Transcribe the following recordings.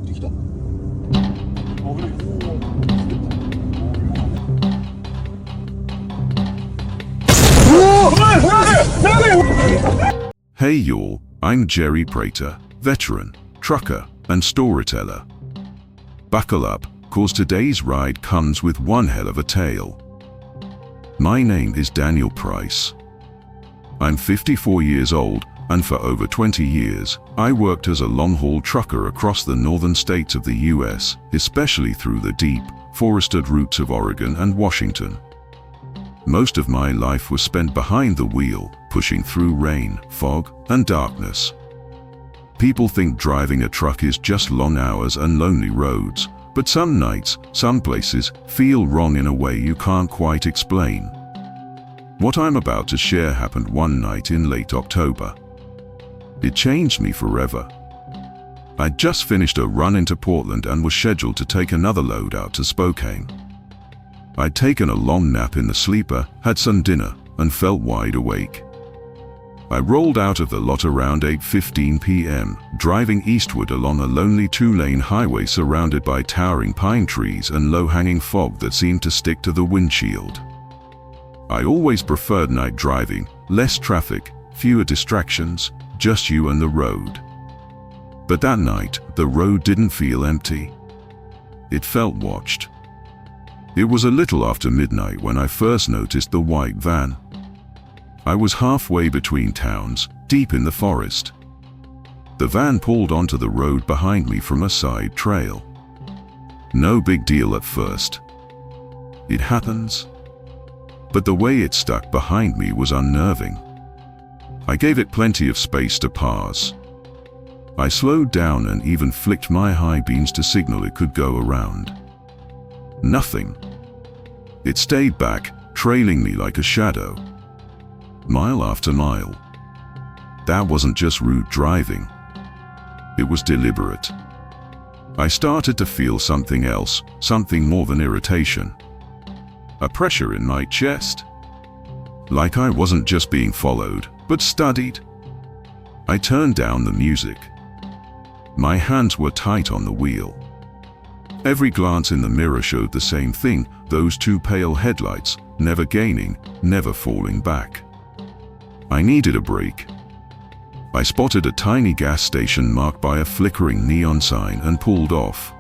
ってきた。危ない。Hey y'all, I'm Jerry.Prater, veteran, trucker, and storyteller. Buckle up, cause today's ride comes with one hell of a tale. My name is Daniel Price. I'm 54 years old, and for over 20 years, I worked as a long-haul trucker across the northern states of the US, especially through the deep, forested routes of Oregon and Washington. Most of my life was spent behind the wheel, pushing through rain, fog, and darkness. People think driving a truck is just long hours and lonely roads, but some nights, some places, feel wrong in a way you can't quite explain. What I'm about to share happened one night in late October. It changed me forever. I'd just finished a run into Portland and was scheduled to take another load out to Spokane. I'd taken a long nap in the sleeper, had some dinner, and felt wide awake. I rolled out of the lot around 8:15 p.m., driving eastward along a lonely two-lane highway surrounded by towering pine trees and low-hanging fog that seemed to stick to the windshield. I always preferred night driving, less traffic, fewer distractions, just you and the road. But that night, the road didn't feel empty. It felt watched. It was a little after midnight when I first noticed the white van. I was halfway between towns, deep in the forest. The van pulled onto the road behind me from a side trail. No big deal at first. It happens. But the way it stuck behind me was unnerving. I gave it plenty of space to pass. I slowed down and even flicked my high beams to signal it could go around. Nothing. It stayed back, trailing me like a shadow. Mile after mile. That wasn't just rude driving. It was deliberate. I started to feel something else, something more than irritation. A pressure in my chest. Like I wasn't just being followed, but studied. I turned down the music. My hands were tight on the wheel. Every glance in the mirror showed the same thing, those two pale headlights, never gaining, never falling back. I needed a break. I spotted a tiny gas station marked by a flickering neon sign and pulled off.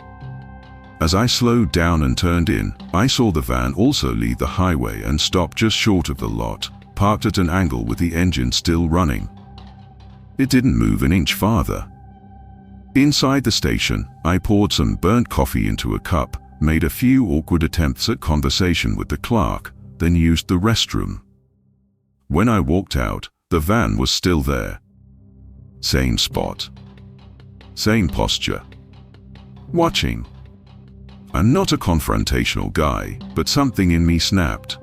As I slowed down and turned in, I saw the van also leave the highway and stop just short of the lot, parked at an angle with the engine still running. It didn't move an inch farther. Inside the station, I poured some burnt coffee into a cup, made a few awkward attempts at conversation with the clerk, then used the restroom. When I walked out, the van was still there. Same spot. Same posture. Watching. I'm not a confrontational guy, but something in me snapped.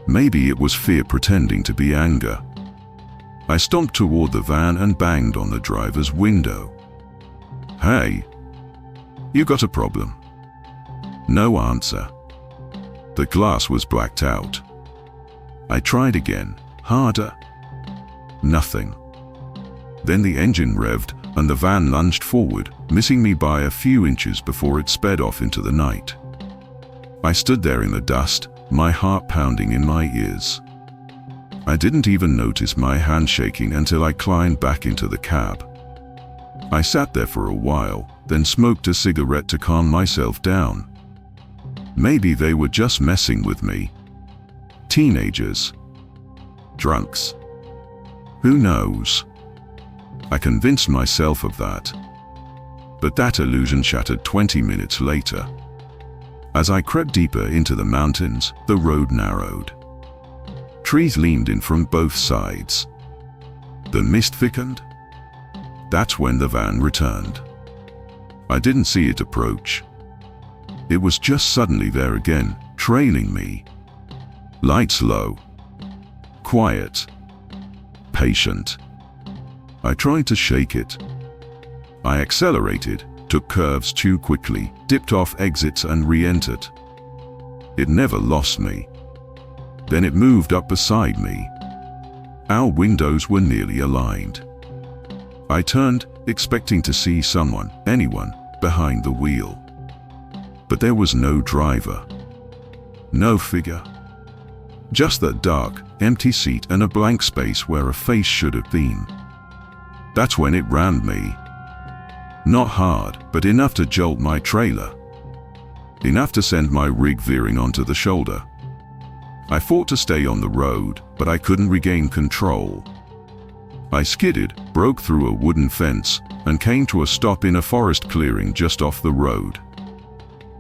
Maybe it was fear pretending to be anger. I stomped toward the van and banged on the driver's window. "Hey, you got a problem?" No answer. The glass was blacked out. I tried again, harder. Nothing. Then the engine revved and the van lunged forward, missing me by a few inches before it sped off into the night. I stood there in the dust, my heart pounding in my ears. I didn't even notice my hand shaking until I climbed back into the cab. I sat there for a while, then smoked a cigarette to calm myself down. Maybe they were just messing with me. Teenagers. Drunks. Who knows? I convinced myself of that. But that illusion shattered 20 minutes later. As I crept deeper into the mountains, the road narrowed. Trees leaned in from both sides. The mist thickened. That's when the van returned. I didn't see it approach. It was just suddenly there again, trailing me. Lights low. Quiet. Patient. I tried to shake it. I accelerated, took curves too quickly, dipped off exits and re-entered. It never lost me. Then it moved up beside me. Our windows were nearly aligned. I turned, expecting to see someone, anyone, sat behind the wheel. But there was no driver. No figure. Just that dark, empty seat and a blank space where a face should have been. That's when it rammed me. Not hard, but enough to jolt my trailer. Enough to send my rig veering onto the shoulder. I fought to stay on the road, but I couldn't regain control. I skidded, broke through a wooden fence, and came to a stop in a forest clearing just off the road.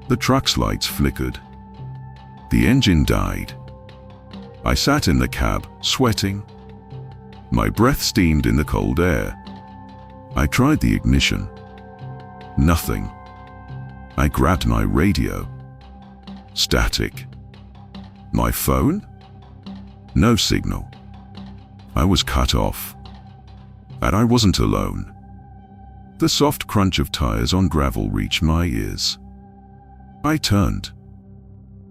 The truck's lights flickered. The engine died. I sat in the cab, sweating. My breath steamed in the cold air. I tried the ignition. Nothing. I grabbed my radio. Static. My phone? No signal. I was cut off. And I wasn't alone. The soft crunch of tires on gravel reached my ears. I turned.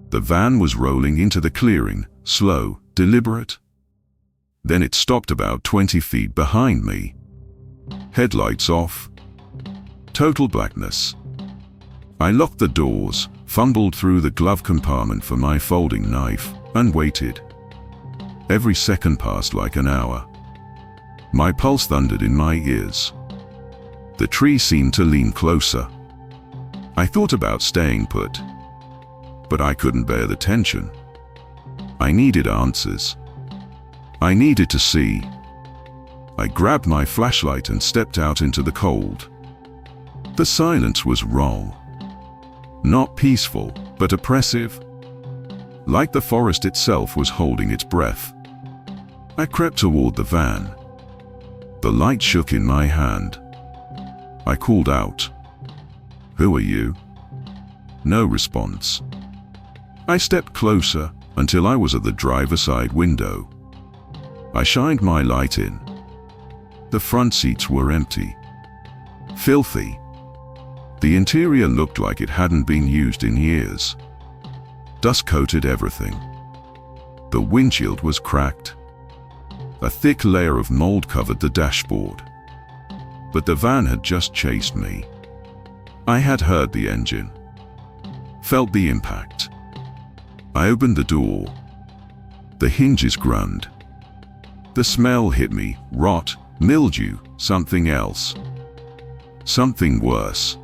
The van was rolling into the clearing, slow, deliberate. Then it stopped about 20 feet behind me. Headlights off. Total blackness. I locked the doors, fumbled through the glove compartment for my folding knife, and waited. Every second passed like an hour. My pulse thundered in my ears. The tree seemed to lean closer. I thought about staying put. But I couldn't bear the tension. I needed answers. I needed to see. I grabbed my flashlight and stepped out into the cold. The silence was wrong. Not peaceful, but oppressive. Like the forest itself was holding its breath. I crept toward the van. The light shook in my hand. I called out, "Who are you?" No response. I stepped closer until I was at the driver's side window. I shined my light in. The front seats were empty. Filthy. The interior looked like it hadn't been used in years. Dust coated everything. The windshield was cracked. A thick layer of mold covered the dashboard. But the van had just chased me. I had heard the engine. Felt the impact. I opened the door. The hinges groaned. The smell hit me, rot, mildew, something else. Something worse.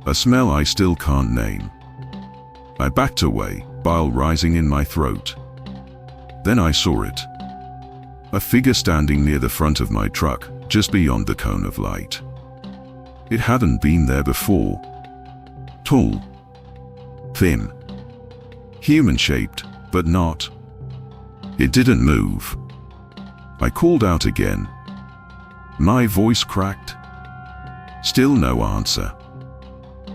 A smell I still can't name. I backed away, bile rising in my throat. Then I saw it. A figure standing near the front of my truck, just beyond the cone of light. It hadn't been there before. Tall. Thin. Human-shaped, but not. It didn't move. I called out again. My voice cracked. Still no answer.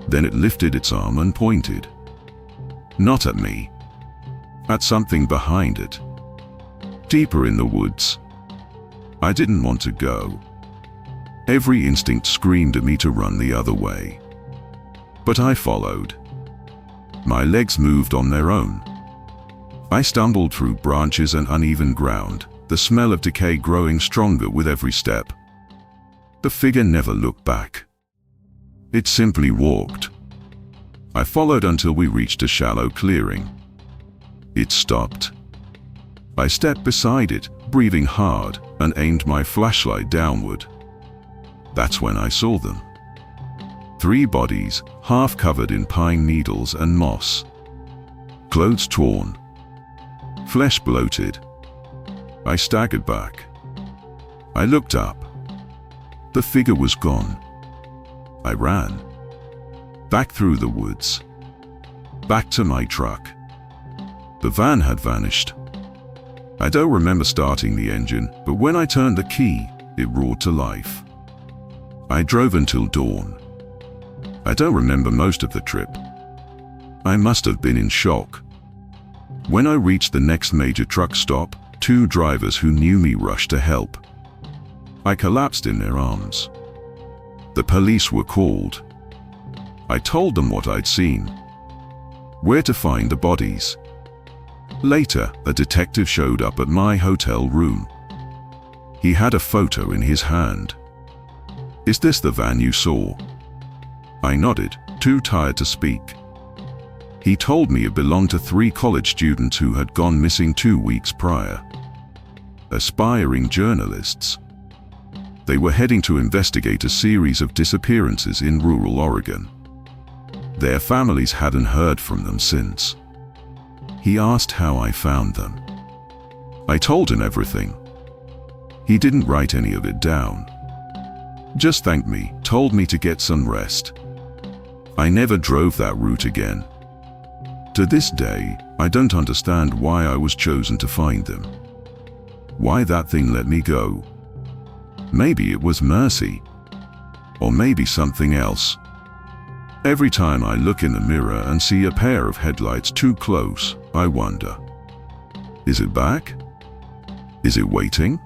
Then it lifted its arm and pointed. Not at me. At something behind it. Deeper in the woods. I didn't want to go. Every instinct screamed at me to run the other way. But I followed. My legs moved on their own. I stumbled through branches and uneven ground, the smell of decay growing stronger with every step. The figure never looked back. It simply walked. I followed until we reached a shallow clearing. It stopped. I stepped beside it, breathing hard, and aimed my flashlight downward. That's when I saw them. 3 bodies, half covered in pine needles and moss. Clothes torn. Flesh bloated. I staggered back. I looked up. The figure was gone. I ran. Back through the woods. Back to my truck. The van had vanished. I don't remember starting the engine, but when I turned the key, it roared to life. I drove until dawn. I don't remember most of the trip. I must have been in shock. When I reached the next major truck stop, 2 drivers who knew me rushed to help. I collapsed in their arms. The police were called. I told them what I'd seen. Where to find the bodies. Later, a detective showed up at my hotel room. He had a photo in his hand. "Is this the van you saw?" I nodded, too tired to speak. He told me it belonged to 3 college students who had gone missing 2 weeks prior. Aspiring journalists. They were heading to investigate a series of disappearances in rural Oregon. Their families hadn't heard from them since. He asked how I found them. I told him everything. He didn't write any of it down. Just thanked me, told me to get some rest. I never drove that route again. To this day, I don't understand why I was chosen to find them. Why that thing let me go. Maybe it was mercy. Or maybe something else. Every time I look in the mirror and see a pair of headlights too close, I wonder. Is it back? Is it waiting?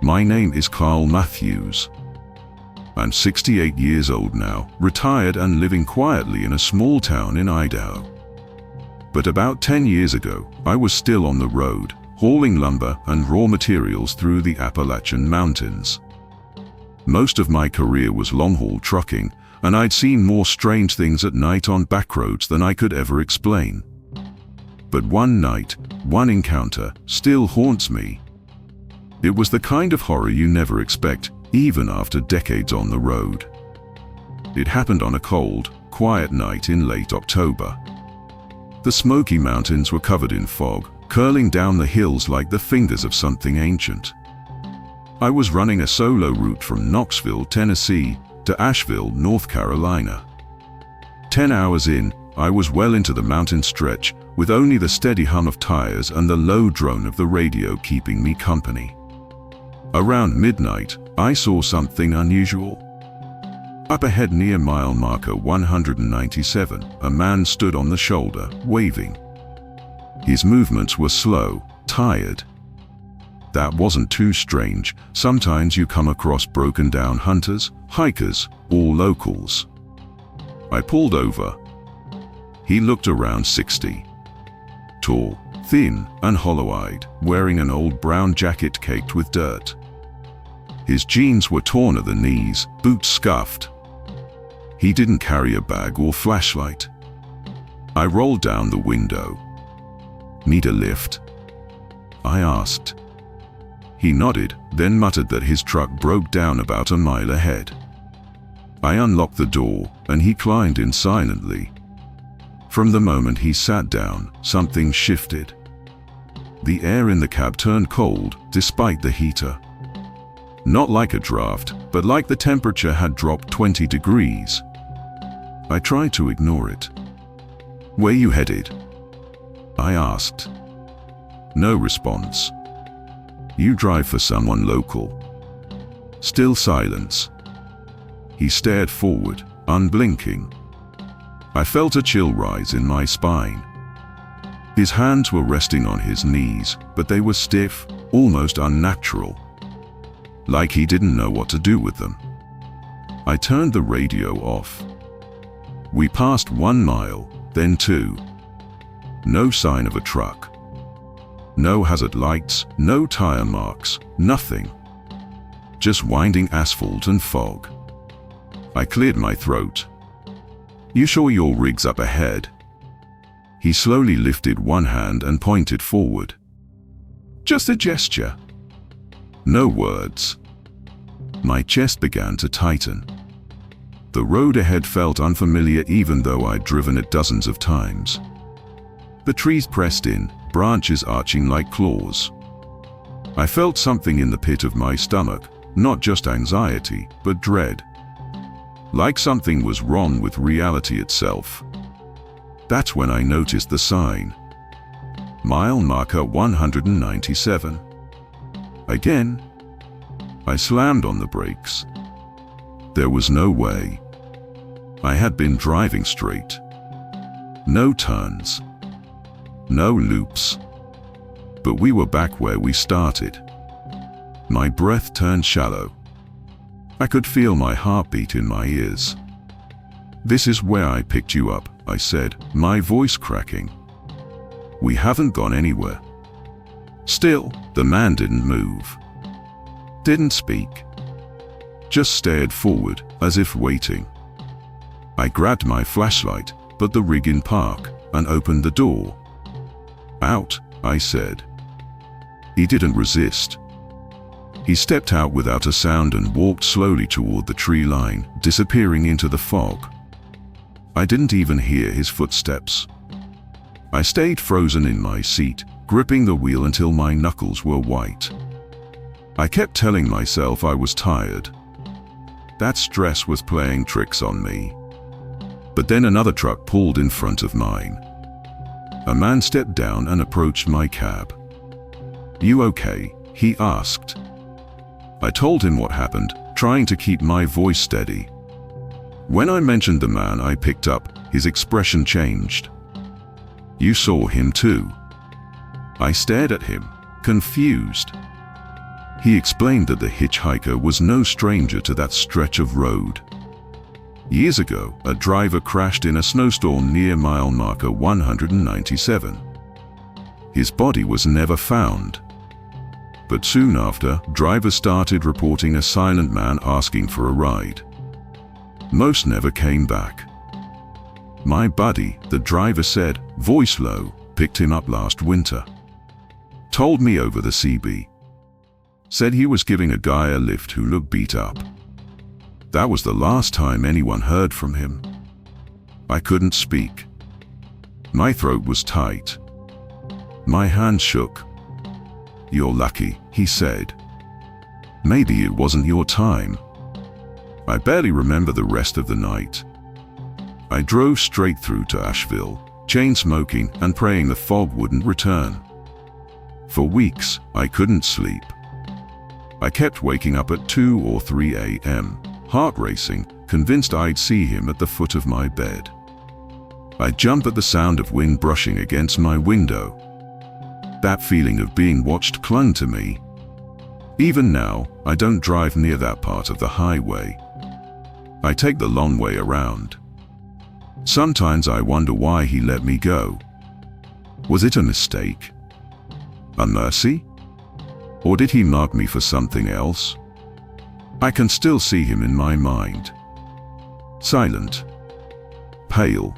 My name is Carl Matthews. I'm 68 years old now, retired and living quietly in a small town in Idaho. But about 10 years ago, I was still on the road, hauling lumber and raw materials through the Appalachian Mountains. Most of my career was long-haul trucking, and I'd seen more strange things at night on back roads than I could ever explain. But one night, one encounter, still haunts me. It was the kind of horror you never expect, even after decades on the road. It happened on a cold, quiet night in late October. The Smoky Mountains were covered in fog, curling down the hills like the fingers of something ancient. I was running a solo route from Knoxville, Tennessee, to Asheville, North Carolina. 10 hours in, I was well into the mountain stretch, with only the steady hum of tires and the low drone of the radio keeping me company. Around midnight, I saw something unusual. Up ahead near mile marker 197, a man stood on the shoulder, waving. His movements were slow, tired. That wasn't too strange. Sometimes you come across broken-down hunters, hikers, or locals. I pulled over. He looked around 60. Tall, thin, and hollow-eyed, wearing an old brown jacket caked with dirt. His jeans were torn at the knees, boots scuffed. He didn't carry a bag or flashlight. I rolled down the window. "Need a lift?" I asked. He nodded, then muttered that his truck broke down about a mile ahead. I unlocked the door, and he climbed in silently. From the moment he sat down, something shifted. The air in the cab turned cold, despite the heater. Not like a draft, but like the temperature had dropped 20 degrees. I tried to ignore it. "Where you headed?" I asked. No response. "You drive for someone local?" Still silence. He stared forward, unblinking. I felt a chill rise in my spine. His hands were resting on his knees, but they were stiff, almost unnatural. Like he didn't know what to do with them. I turned the radio off. We passed 1 mile, then 2. No sign of a truck. No hazard lights, no tire marks, nothing. Just winding asphalt and fog. I cleared my throat. "You sure your rig's up ahead?" He slowly lifted one hand and pointed forward. Just a gesture. No words. My chest began to tighten. The road ahead felt unfamiliar even though I'd driven it dozens of times. The trees pressed in, branches arching like claws. I felt something in the pit of my stomach, not just anxiety, but dread. Like something was wrong with reality itself. That's when I noticed the sign. Mile marker 197. Again. I slammed on the brakes. There was no way. I had been driving straight. No turns. No loops. But we were back where we started. My breath turned shallow. I could feel my heartbeat in my ears. "This is where I picked you up," I said, my voice cracking. "We haven't gone anywhere." Still, the man didn't move. Didn't speak. Just stared forward, as if waiting. I grabbed my flashlight, but the rig in park, and opened the door. "Out," I said. He didn't resist. He stepped out without a sound and walked slowly toward the tree line, disappearing into the fog. I didn't even hear his footsteps. I stayed frozen in my seat, gripping the wheel until my knuckles were white. I kept telling myself I was tired. That stress was playing tricks on me. But then another truck pulled in front of mine. A man stepped down and approached my cab. "You okay?" he asked. I told him what happened, trying to keep my voice steady. When I mentioned the man I picked up, his expression changed. "You saw him too?" I stared at him, confused. He explained that the hitchhiker was no stranger to that stretch of road. Years ago, a driver crashed in a snowstorm near mile marker 197. His body was never found. But soon after, drivers started reporting a silent man asking for a ride. Most never came back. "My buddy," the driver said, voice low, "picked him up last winter. Told me over the CB. Said he was giving a guy a lift who looked beat up. That was the last time anyone heard from him." I couldn't speak. My throat was tight. My hand shook. "You're lucky," he said. "Maybe it wasn't your time." I barely remember the rest of the night. I drove straight through to Asheville, chain smoking and praying the fog wouldn't return. For weeks, I couldn't sleep. I kept waking up at 2 or 3 a.m., heart racing, convinced I'd see him at the foot of my bed. I'd jump at the sound of wind brushing against my window. That feeling of being watched clung to me. Even now, I don't drive near that part of the highway. I take the long way around. Sometimes I wonder why he let me go. Was it a mistake? A mercy? Or did he mark me for something else? I can still see him in my mind. Silent. Pale.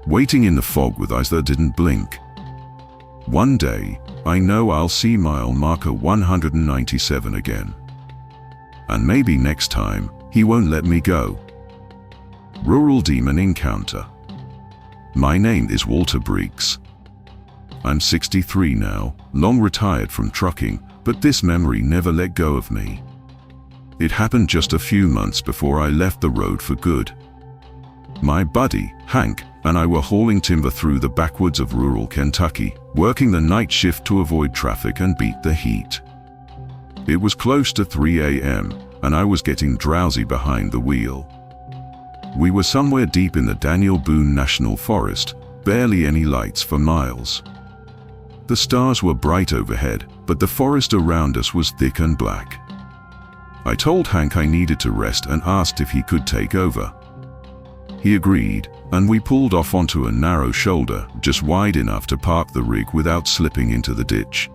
Waiting in the fog with eyes that didn't blink. One day, I know I'll see mile marker 197 again. And maybe next time, he won't let me go. Rural Demon Encounter. My name is Walter Briggs. I'm 63 now, long retired from trucking, but this memory never let go of me. It happened just a few months before I left the road for good. My buddy, Hank, and I were hauling timber through the backwoods of rural Kentucky, working the night shift to avoid traffic and beat the heat. It was close to 3 a.m., and I was getting drowsy behind the wheel. We were somewhere deep in the Daniel Boone National Forest, barely any lights for miles. The stars were bright overhead, but the forest around us was thick and black. I told Hank I needed to rest and asked if he could take over. He agreed, and we pulled off onto a narrow shoulder, just wide enough to park the rig without slipping into the ditch.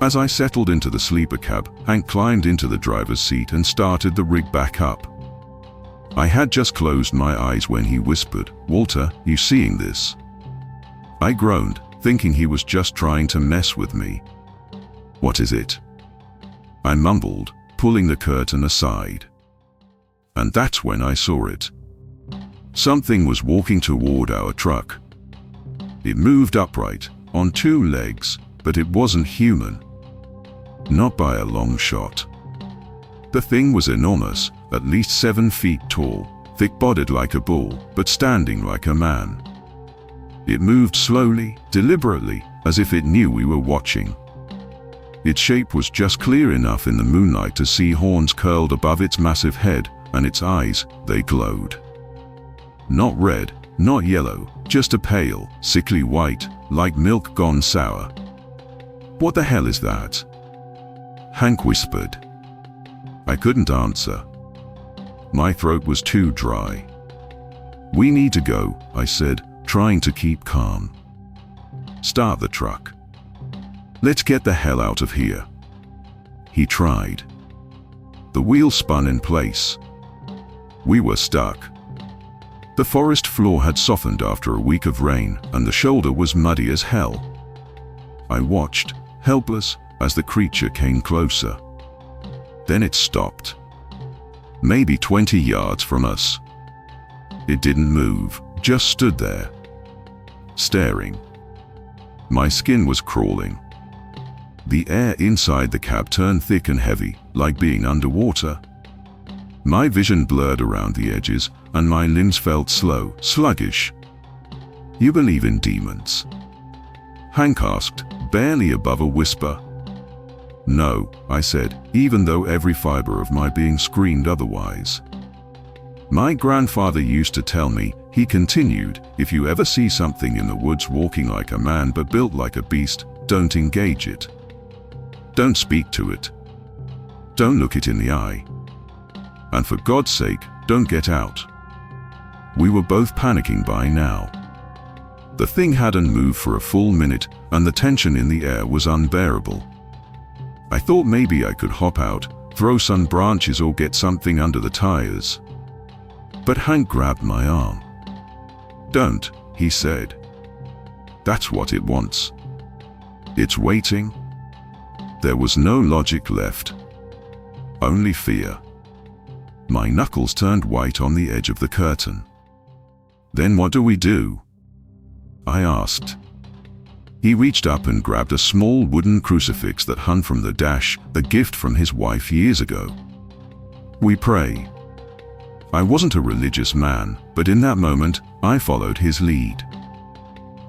As I settled into the sleeper cab, Hank climbed into the driver's seat and started the rig back up. I had just closed my eyes when he whispered, "Walter, you seeing this?" I groaned, thinking he was just trying to mess with me. "What is it?" I mumbled, pulling the curtain aside. And that's when I saw it. Something was walking toward our truck. It moved upright, on two legs, but it wasn't human. Not by a long shot. The thing was enormous, at least 7 feet tall, thick-bodied like a bull, but standing like a man. It moved slowly, deliberately, as if it knew we were watching. Its shape was just clear enough in the moonlight to see horns curled above its massive head, and its eyes, they glowed. Not red, not yellow, just a pale, sickly white, like milk gone sour. "What the hell is that?" Hank whispered. I couldn't answer. My throat was too dry. "We need to go," I said, trying to keep calm. "Start the truck. Let's get the hell out of here." He tried. The wheel spun in place. We were stuck. The forest floor had softened after a week of rain, and the shoulder was muddy as hell. I watched, helpless, as the creature came closer. Then it stopped. Maybe 20 yards from us. It didn't move, just stood there, staring. My skin was crawling. The air inside the cab turned thick and heavy, like being underwater. My vision blurred around the edges, and my limbs felt slow, sluggish. "You believe in demons?" Hank asked, barely above a whisper. "No," I said, even though every fiber of my being screamed otherwise. "My grandfather used to tell me," he continued, "if you ever see something in the woods walking like a man but built like a beast, don't engage it. Don't speak to it. Don't look it in the eye. And for God's sake, don't get out." We were both panicking by now. The thing hadn't moved for a full minute, and the tension in the air was unbearable. I thought maybe I could hop out, throw some branches or get something under the tires. But Hank grabbed my arm. "Don't," he said. "That's what it wants. It's waiting." There was no logic left. Only fear. My knuckles turned white on the edge of the curtain. "Then what do we do?" I asked. He reached up and grabbed a small wooden crucifix that hung from the dash, a gift from his wife years ago. "We pray." I wasn't a religious man, but in that moment, I followed his lead.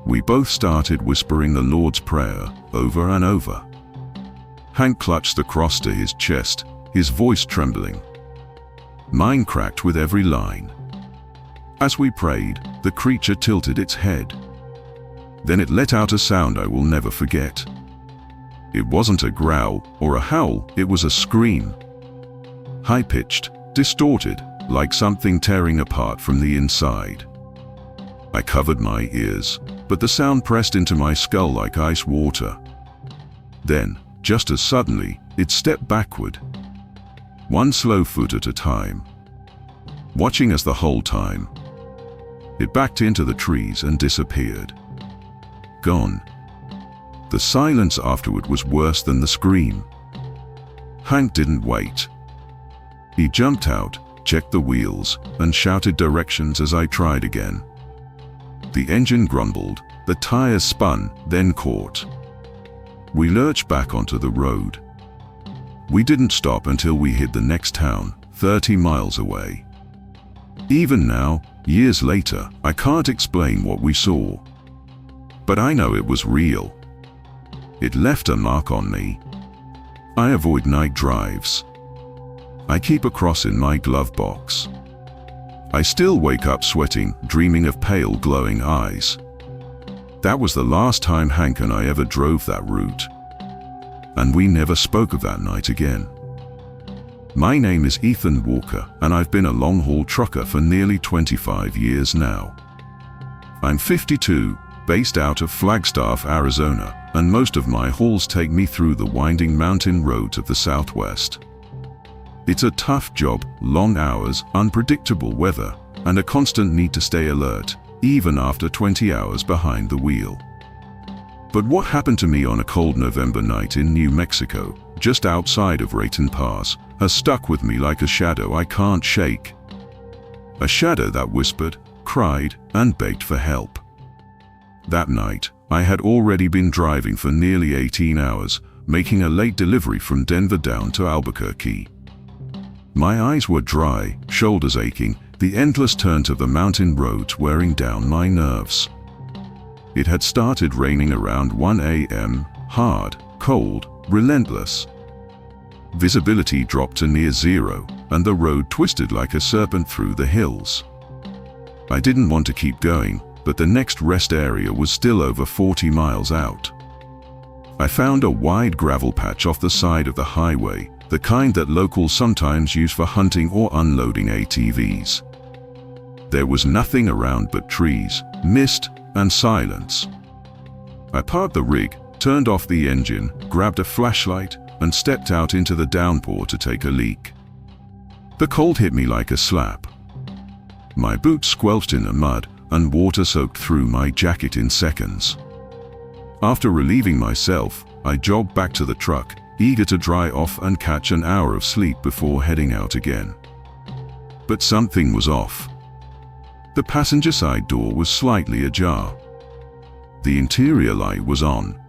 We both started whispering the Lord's Prayer over and over. Hank clutched the cross to his chest, his voice trembling. Mine cracked with every line. As we prayed, the creature tilted its head. Then it let out a sound I will never forget. It wasn't a growl or a howl, it was a scream. High-pitched, distorted, like something tearing apart from the inside. I covered my ears, but the sound pressed into my skull like ice water. Then, just as suddenly, it stepped backward. One slow foot at a time. Watching us the whole time. It backed into the trees and disappeared. Gone. The silence afterward was worse than the scream. Hank didn't wait. He jumped out, checked the wheels, and shouted directions as I tried again. The engine grumbled, the tires spun, then caught. We lurched back onto the road. We didn't stop until we hit the next town, 30 miles away. Even now, years later, I can't explain what we saw. But I know it was real. It left a mark on me. I avoid night drives. I keep a cross in my glove box. I still wake up sweating, dreaming of pale glowing eyes. That was the last time Hank and I ever drove that route. And we never spoke of that night again. My name is Ethan Walker, and I've been a long-haul trucker for nearly 25 years now. I'm 52, based out of Flagstaff, Arizona, and most of my hauls take me through the winding mountain roads of the Southwest. It's a tough job, long hours, unpredictable weather, and a constant need to stay alert, even after 20 hours behind the wheel. But what happened to me on a cold November night in New Mexico, just outside of Raton Pass, has stuck with me like a shadow I can't shake. A shadow that whispered, cried, and begged for help. That night, I had already been driving for nearly 18 hours, making a late delivery from Denver down to Albuquerque. My eyes were dry, shoulders aching, the endless turns of the mountain roads wearing down my nerves. It had started raining around 1 a.m., hard, cold, relentless. Visibility dropped to near zero, and the road twisted like a serpent through the hills. I didn't want to keep going, but the next rest area was still over 40 miles out. I found a wide gravel patch off the side of the highway, the kind that locals sometimes use for hunting or unloading ATVs. There was nothing around but trees, mist, and silence. I parked the rig, turned off the engine, grabbed a flashlight, and stepped out into the downpour to take a leak. The cold hit me like a slap. My boots squelched in the mud, and water soaked through my jacket in seconds. After relieving myself, I jogged back to the truck, eager to dry off and catch an hour of sleep before heading out again. But something was off. The passenger side door was slightly ajar. The interior light was on,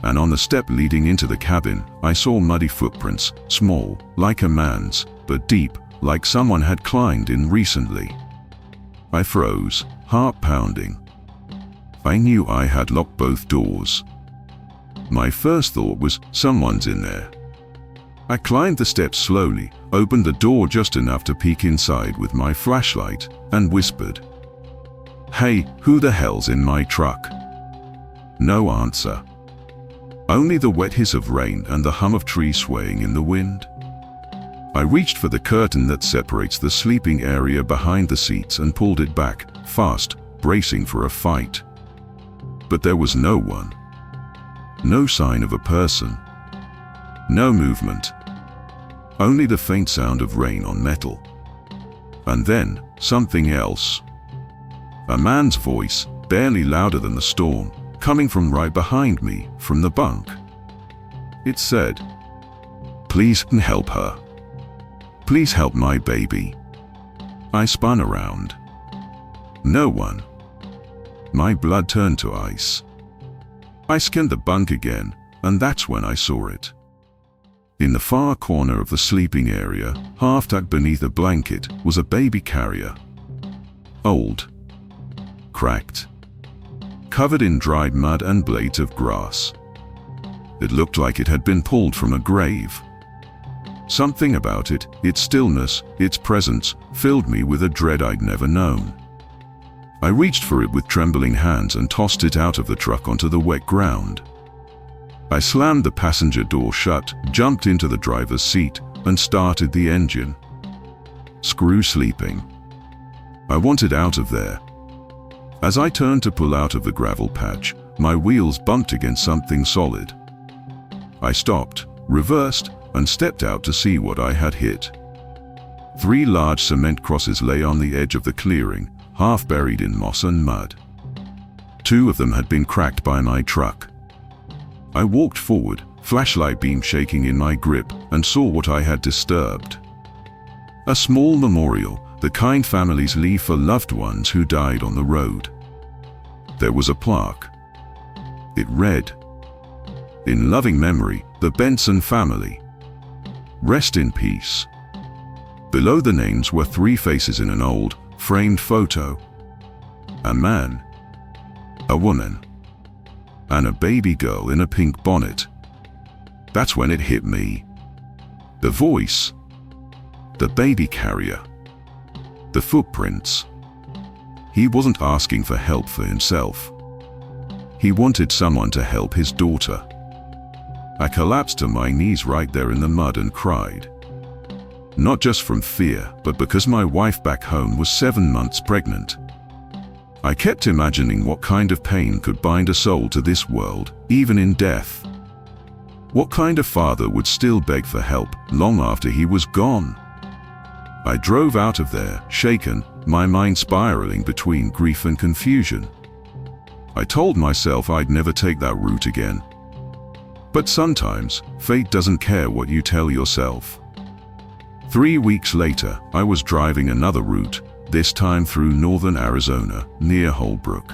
and on the step leading into the cabin, I saw muddy footprints, small, like a man's, but deep, like someone had climbed in recently. I froze, heart pounding. I knew I had locked both doors. My first thought was, someone's in there. I climbed the steps slowly, opened the door just enough to peek inside with my flashlight, and whispered, "Hey, who the hell's in my truck?" No answer. Only the wet hiss of rain and the hum of trees swaying in the wind. I reached for the curtain that separates the sleeping area behind the seats and pulled it back, fast, bracing for a fight. But there was no one. No sign of a person. No movement. Only the faint sound of rain on metal. And then, something else. A man's voice, barely louder than the storm, coming from right behind me, from the bunk. It said, "Please help her. Please help my baby." I spun around. No one. My blood turned to ice. I scanned the bunk again, and that's when I saw it. In the far corner of the sleeping area, half tucked beneath a blanket, was a baby carrier. Old. Cracked. Covered in dried mud and blades of grass. It looked like it had been pulled from a grave. Something about it, its stillness, its presence, filled me with a dread I'd never known. I reached for it with trembling hands and tossed it out of the truck onto the wet ground. I slammed the passenger door shut, jumped into the driver's seat, and started the engine. Screw sleeping. I wanted out of there. As I turned to pull out of the gravel patch, my wheels bumped against something solid. I stopped, reversed, and stepped out to see what I had hit. 3 large cement crosses lay on the edge of the clearing, half buried in moss and mud. 2 of them had been cracked by my truck. I walked forward, flashlight beam shaking in my grip, and saw what I had disturbed. A small memorial, the kind families leave for loved ones who died on the road. There was a plaque. It read, "In loving memory, the Benson family. Rest in peace." Below the names were 3 faces in an old, framed photo. A man, a woman, and a baby girl in a pink bonnet. That's when it hit me. The voice. The baby carrier. The footprints. He wasn't asking for help for himself. He wanted someone to help his daughter. I collapsed to my knees right there in the mud and cried. Not just from fear, but because my wife back home was 7 months pregnant. I kept imagining what kind of pain could bind a soul to this world, even in death. What kind of father would still beg for help long after he was gone? I drove out of there, shaken, my mind spiraling between grief and confusion. I told myself I'd never take that route again. But sometimes, fate doesn't care what you tell yourself. 3 weeks later, I was driving another route, this time through northern Arizona, near Holbrook.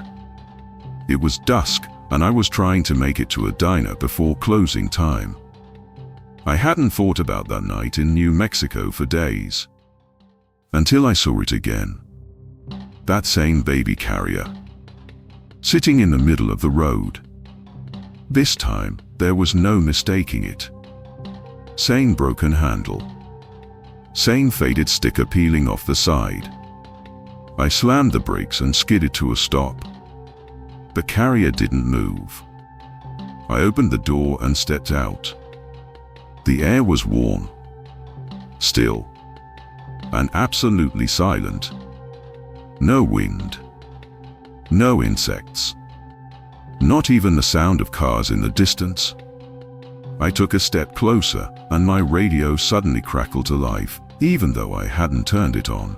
It was dusk, and I was trying to make it to a diner before closing time. I hadn't thought about that night in New Mexico for days. Until I saw it again. That same baby carrier. Sitting in the middle of the road. This time, there was no mistaking it. Same broken handle. Same faded sticker peeling off the side. I slammed the brakes and skidded to a stop. The carrier didn't move. I opened the door and stepped out. The air was warm. Still. And absolutely silent. No wind. No insects. Not even the sound of cars in the distance. I took a step closer, and my radio suddenly crackled to life, even though I hadn't turned it on.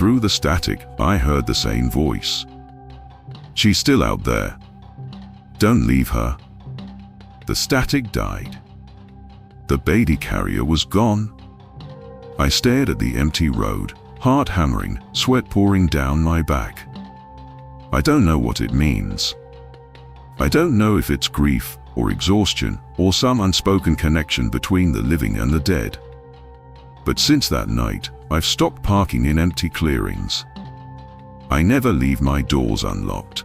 through the static, I heard the same voice. She's still out there. Don't leave her. The static died. The baby carrier was gone. I stared at the empty road, heart hammering, sweat pouring down my back. I don't know what it means. I don't know if it's grief or exhaustion or some unspoken connection between the living and the dead. But since that night, I've stopped parking in empty clearings. I never leave my doors unlocked.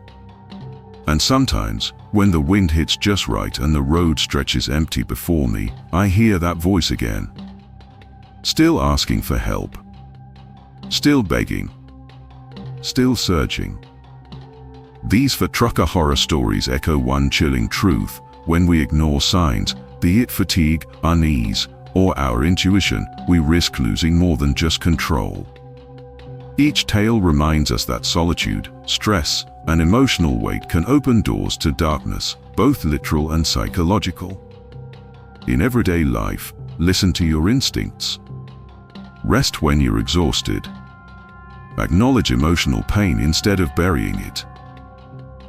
And sometimes, when the wind hits just right and the road stretches empty before me, I hear that voice again. Still asking for help. Still begging. Still searching. These for trucker horror stories echo one chilling truth: when we ignore signs, be it fatigue, unease, or our intuition, we risk losing more than just control. Each tale reminds us that solitude, stress, and emotional weight can open doors to darkness, both literal and psychological. In everyday life, listen to your instincts. Rest when you're exhausted. Acknowledge emotional pain instead of burying it.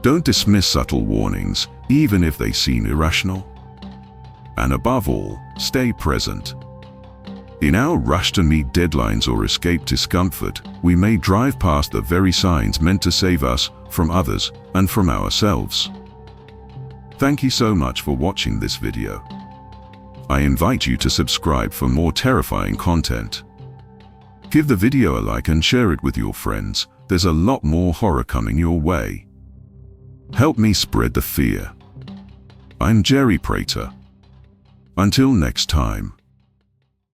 Don't dismiss subtle warnings, even if they seem irrational. And above all, stay present. In our rush to meet deadlines or escape discomfort, we may drive past the very signs meant to save us from others and from ourselves. Thank you so much for watching this video. I invite you to subscribe for more terrifying content. Give the video a like and share it with your friends. There's a lot more horror coming your way. Help me spread the fear. I'm JerryPrater. Until next time.